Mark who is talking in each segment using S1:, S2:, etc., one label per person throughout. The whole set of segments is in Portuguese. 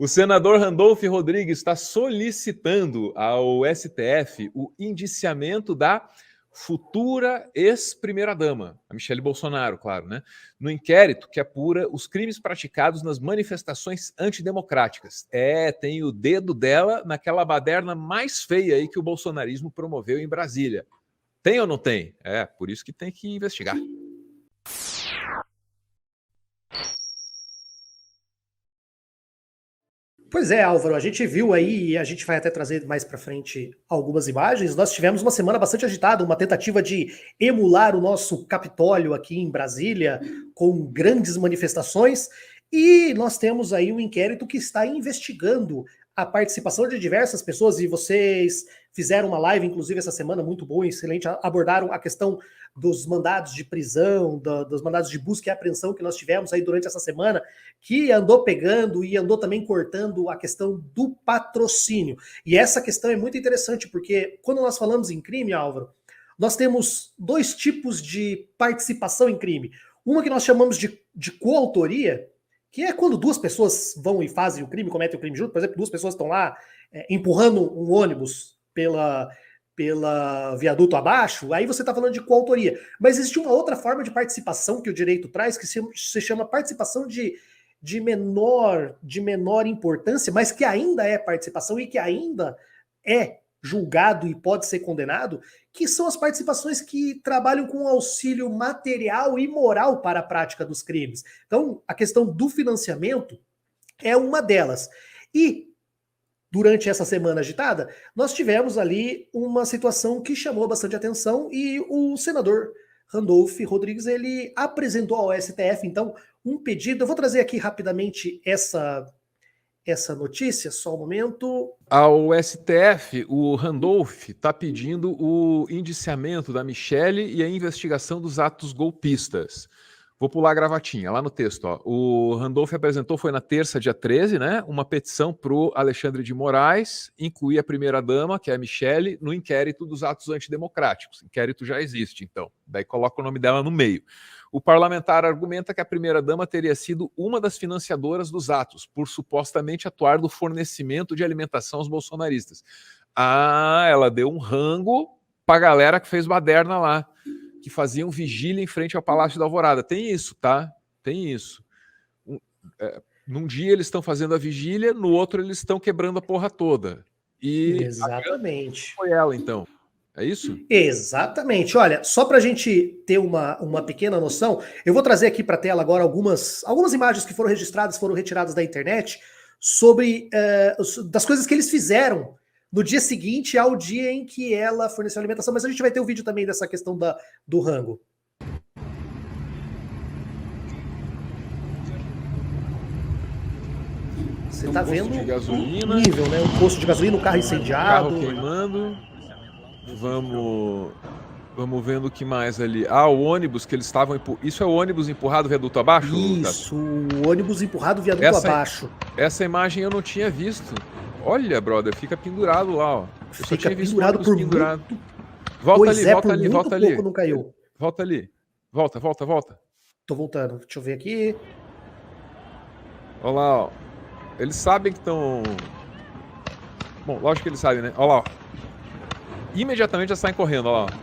S1: O senador Randolph Rodrigues está solicitando ao STF o indiciamento da futura ex-primeira-dama, a Michele Bolsonaro, claro, né? No inquérito que apura os crimes praticados nas manifestações antidemocráticas. Tem o dedo dela naquela baderna mais feia aí que o bolsonarismo promoveu em Brasília. Tem ou não tem? Por isso que tem que investigar.
S2: Pois é, Álvaro, a gente viu aí, e a gente vai até trazer mais para frente algumas imagens. Nós tivemos uma semana bastante agitada, uma tentativa de emular o nosso Capitólio aqui em Brasília, com grandes manifestações, e nós temos aí um inquérito que está investigando a participação de diversas pessoas, e vocês fizeram uma live, inclusive, essa semana, muito boa, excelente, abordaram a questão dos mandados de prisão, dos mandados de busca e apreensão que nós tivemos aí durante essa semana, que andou pegando e andou também cortando a questão do patrocínio. E essa questão é muito interessante, porque quando nós falamos em crime, Álvaro, nós temos dois tipos de participação em crime. Uma que nós chamamos de coautoria, que é quando duas pessoas vão e fazem o crime, cometem o crime junto. Por exemplo, duas pessoas estão lá empurrando um ônibus pela viaduto abaixo, aí você está falando de coautoria. Mas existe uma outra forma de participação que o direito traz, que se chama participação de menor importância, mas que ainda é participação e que ainda é julgado e pode ser condenado, que são as participações que trabalham com auxílio material e moral para a prática dos crimes. Então, a questão do financiamento é uma delas. E durante essa semana agitada, nós tivemos ali uma situação que chamou bastante atenção e o senador Randolph Rodrigues, ele apresentou ao STF, então, um pedido. Eu vou trazer aqui rapidamente essa notícia, só um momento.
S1: Ao STF, o Randolph está pedindo o indiciamento da Michele e a investigação dos atos golpistas. Vou pular a gravatinha, lá no texto. O Randolph apresentou, foi na terça, dia 13, né, uma petição para o Alexandre de Moraes incluir a primeira-dama, que é a Michele, no inquérito dos atos antidemocráticos. O inquérito já existe, então. Daí coloca o nome dela no meio. O parlamentar argumenta que a primeira-dama teria sido uma das financiadoras dos atos, por supostamente atuar no fornecimento de alimentação aos bolsonaristas. Ela deu um rango para a galera que fez baderna lá, que faziam vigília em frente ao Palácio da Alvorada. Tem isso, tá? Tem isso. Num dia eles estão fazendo a vigília, no outro eles estão quebrando a porra toda. E
S2: exatamente.
S1: Foi ela, então. É isso?
S2: Exatamente. Olha, só para a gente ter uma pequena noção, eu vou trazer aqui para a tela agora algumas imagens que foram registradas, foram retiradas da internet, sobre das coisas que eles fizeram no dia seguinte ao dia em que ela forneceu alimentação, mas a gente vai ter um vídeo também dessa questão do rango. Você está vendo
S1: gasolina,
S2: o nível, né? O posto de gasolina, o carro incendiado.
S1: O carro queimando. Vamos vendo o que mais ali. O ônibus que eles estavam... Isso é o ônibus empurrado viaduto abaixo?
S2: Isso, o ônibus empurrado viaduto abaixo.
S1: Essa imagem eu não tinha visto. Olha, brother, fica pendurado lá, ó. Eu só tinha visto
S2: pendurado por
S1: pendurado.
S2: Muito...
S1: Volta ali.
S2: Pouco não caiu.
S1: Volta ali. Volta.
S2: Tô voltando. Deixa eu ver aqui.
S1: Olha lá, ó. Eles sabem que estão... Bom, lógico que eles sabem, né? Olha lá, ó. Imediatamente já saem correndo, olha lá.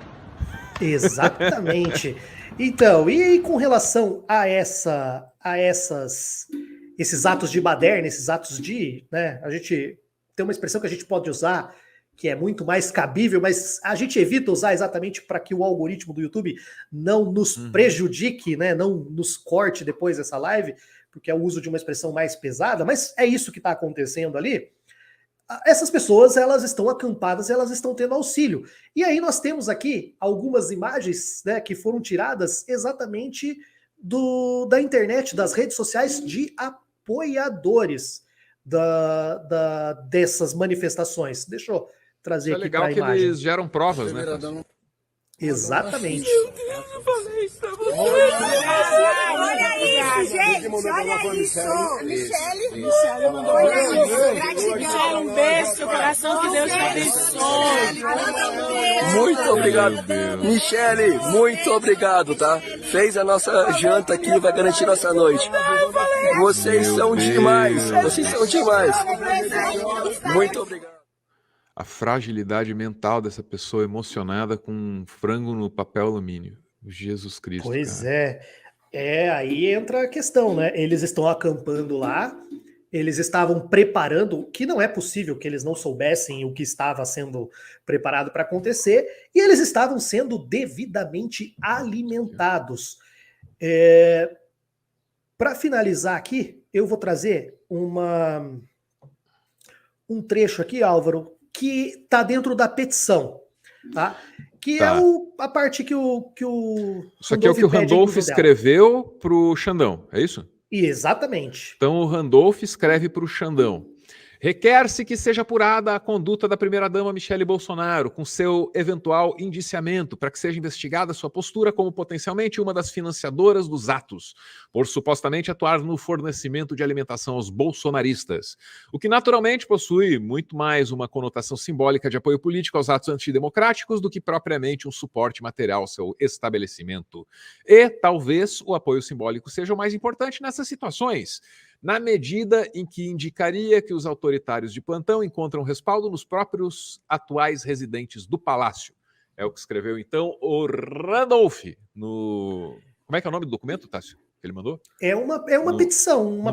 S2: Exatamente. Então, e com relação a esses atos de baderna, esses atos de... né, a gente tem uma expressão que a gente pode usar que é muito mais cabível, mas a gente evita usar exatamente para que o algoritmo do YouTube não nos prejudique, né, não nos corte depois dessa live, porque é o uso de uma expressão mais pesada, mas é isso que está acontecendo ali. Essas pessoas, elas estão acampadas, elas estão tendo auxílio. E aí nós temos aqui algumas imagens, né, que foram tiradas exatamente da internet, das redes sociais, de apoiadores dessas manifestações. Deixa eu trazer aqui para a imagem. É legal
S1: que eles geram provas, né?
S2: Exatamente.
S3: Meu Deus, eu falei isso. Olha isso, gente. Olha isso. Michele mandou. Olha isso. Gratidão. Um beijo no seu coração. Que Deus te abençoe.
S4: Muito obrigado. Michele, muito obrigado, tá? Fez a nossa janta aqui, vai garantir nossa noite. Vocês são demais. Vocês são demais. Muito obrigado.
S1: A fragilidade mental dessa pessoa emocionada com um frango no papel alumínio. Jesus Cristo,
S2: Pois
S1: cara.
S2: aí entra a questão, né? Eles estão acampando lá, eles estavam preparando, que não é possível que eles não soubessem o que estava sendo preparado para acontecer, e eles estavam sendo devidamente alimentados. Para finalizar aqui, eu vou trazer um trecho aqui, Álvaro, que está dentro da petição, tá? Que
S1: Tá.
S2: é a parte que o
S1: Isso aqui é o que o Randolph escreveu para o Xandão, é isso?
S2: Exatamente.
S1: Então o Randolph escreve para o Xandão. Requer-se que seja apurada a conduta da primeira-dama Michele Bolsonaro, com seu eventual indiciamento, para que seja investigada sua postura como potencialmente uma das financiadoras dos atos, por supostamente atuar no fornecimento de alimentação aos bolsonaristas, o que naturalmente possui muito mais uma conotação simbólica de apoio político aos atos antidemocráticos do que propriamente um suporte material ao seu estabelecimento. E talvez o apoio simbólico seja o mais importante nessas situações, na medida em que indicaria que os autoritários de plantão encontram respaldo nos próprios atuais residentes do palácio. É o que escreveu, então, o Randolph no... Como é que é o nome do documento, Tássio, que ele mandou?
S2: É uma petição.
S1: Na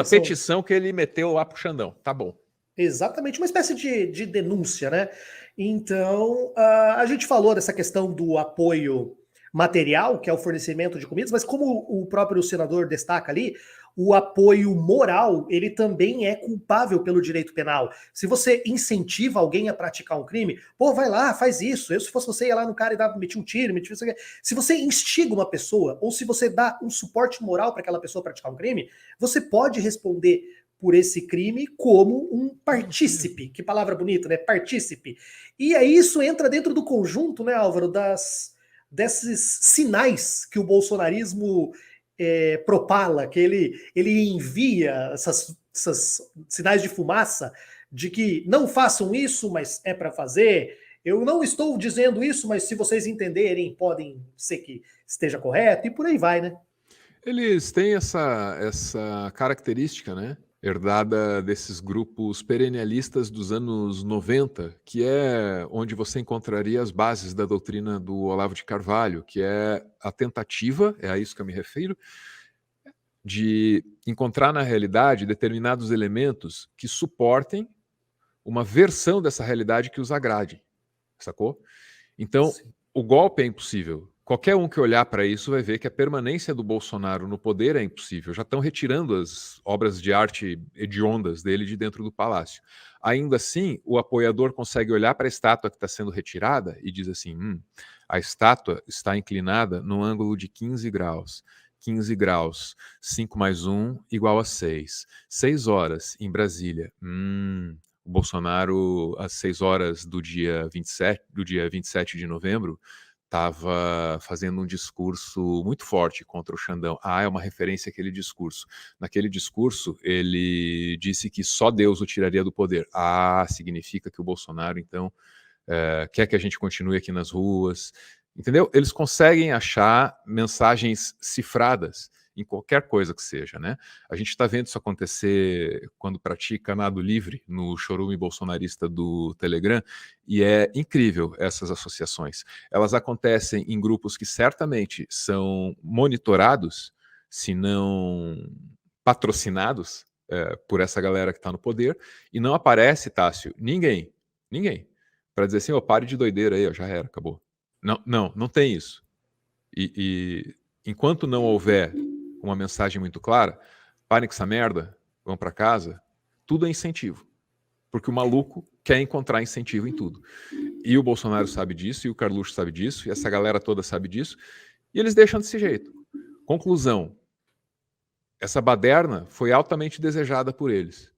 S1: petição que ele meteu lá pro Xandão. Tá bom.
S2: Exatamente, uma espécie de denúncia, né? Então, a gente falou dessa questão do apoio material, que é o fornecimento de comidas, mas como o próprio senador destaca ali, o apoio moral, ele também é culpável pelo direito penal. Se você incentiva alguém a praticar um crime, pô, vai lá, faz isso. Eu, se fosse você, ia lá no cara e metia um tiro, metia isso aqui. Se você instiga uma pessoa, ou se você dá um suporte moral para aquela pessoa praticar um crime, você pode responder por esse crime como um partícipe. Que palavra bonita, né? Partícipe. E aí isso entra dentro do conjunto, né, Álvaro, desses sinais que o bolsonarismo propala, que ele envia esses sinais de fumaça de que não façam isso, mas é para fazer. Eu não estou dizendo isso, mas se vocês entenderem, podem ser que esteja correto, e por aí vai, né?
S1: Eles têm essa característica, né? Herdada desses grupos perennialistas dos anos 90, que é onde você encontraria as bases da doutrina do Olavo de Carvalho, que é a tentativa, é a isso que eu me refiro, de encontrar na realidade determinados elementos que suportem uma versão dessa realidade que os agrade, sacou? Então, sim, o golpe é impossível. Qualquer um que olhar para isso vai ver que a permanência do Bolsonaro no poder é impossível. Já estão retirando as obras de arte hediondas dele de dentro do palácio. Ainda assim, o apoiador consegue olhar para a estátua que está sendo retirada e diz assim, a estátua está inclinada no ângulo de 15 graus. 15 graus, 5 mais 1 igual a 6. 6 horas em Brasília. O Bolsonaro, às 6 horas do dia 27 de novembro, estava fazendo um discurso muito forte contra o Xandão. É uma referência àquele discurso. Naquele discurso, ele disse que só Deus o tiraria do poder. Significa que o Bolsonaro, então, quer que a gente continue aqui nas ruas. Entendeu? Eles conseguem achar mensagens cifradas em qualquer coisa que seja, né? A gente está vendo isso acontecer quando pratica nado livre no chorume bolsonarista do Telegram, e é incrível essas associações. Elas acontecem em grupos que certamente são monitorados, se não patrocinados por essa galera que está no poder, e não aparece, Tássio, ninguém, para dizer assim, pare de doideira aí, já era, acabou. Não tem isso. E enquanto não houver uma mensagem muito clara, parem com essa merda, vão para casa, tudo é incentivo. Porque o maluco quer encontrar incentivo em tudo. E o Bolsonaro sabe disso, e o Carluxo sabe disso, e essa galera toda sabe disso, e eles deixam desse jeito. Conclusão, essa baderna foi altamente desejada por eles.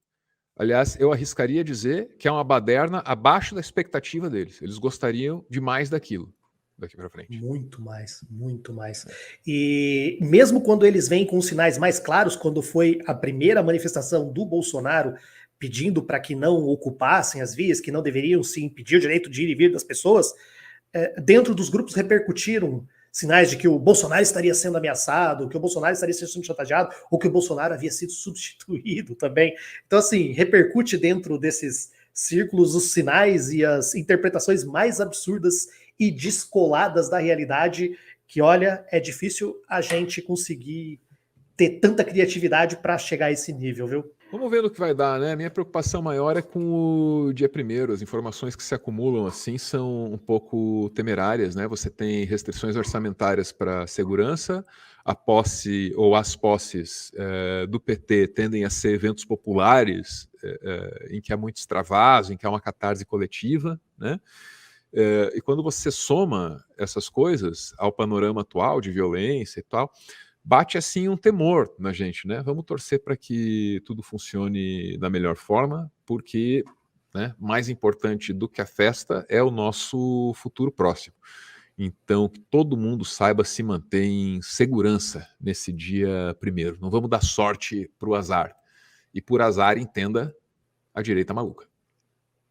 S1: Aliás, eu arriscaria dizer que é uma baderna abaixo da expectativa deles. Eles gostariam de mais daquilo. Daqui para frente.
S2: Muito mais. E mesmo quando eles vêm com sinais mais claros, quando foi a primeira manifestação do Bolsonaro pedindo para que não ocupassem as vias, que não deveriam se impedir o direito de ir e vir das pessoas, dentro dos grupos repercutiram sinais de que o Bolsonaro estaria sendo ameaçado, que o Bolsonaro estaria sendo chantageado, ou que o Bolsonaro havia sido substituído também. Então, assim, repercute dentro desses círculos os sinais e as interpretações mais absurdas e descoladas da realidade, que, olha, é difícil a gente conseguir ter tanta criatividade para chegar a esse nível, viu?
S1: Vamos ver no que vai dar, né? Minha preocupação maior é com o dia primeiro. As informações que se acumulam assim são um pouco temerárias, né? Você tem restrições orçamentárias para segurança, a posse ou as posses do PT tendem a ser eventos populares em que há muito extravaso, em que há uma catarse coletiva, né? E quando você soma essas coisas ao panorama atual de violência e tal, bate assim um temor na gente, né? Vamos torcer para que tudo funcione da melhor forma, porque, né, mais importante do que a festa é o nosso futuro próximo. Então, que todo mundo saiba se manter em segurança nesse dia primeiro. Não vamos dar sorte para o azar. E por azar, entenda a direita maluca.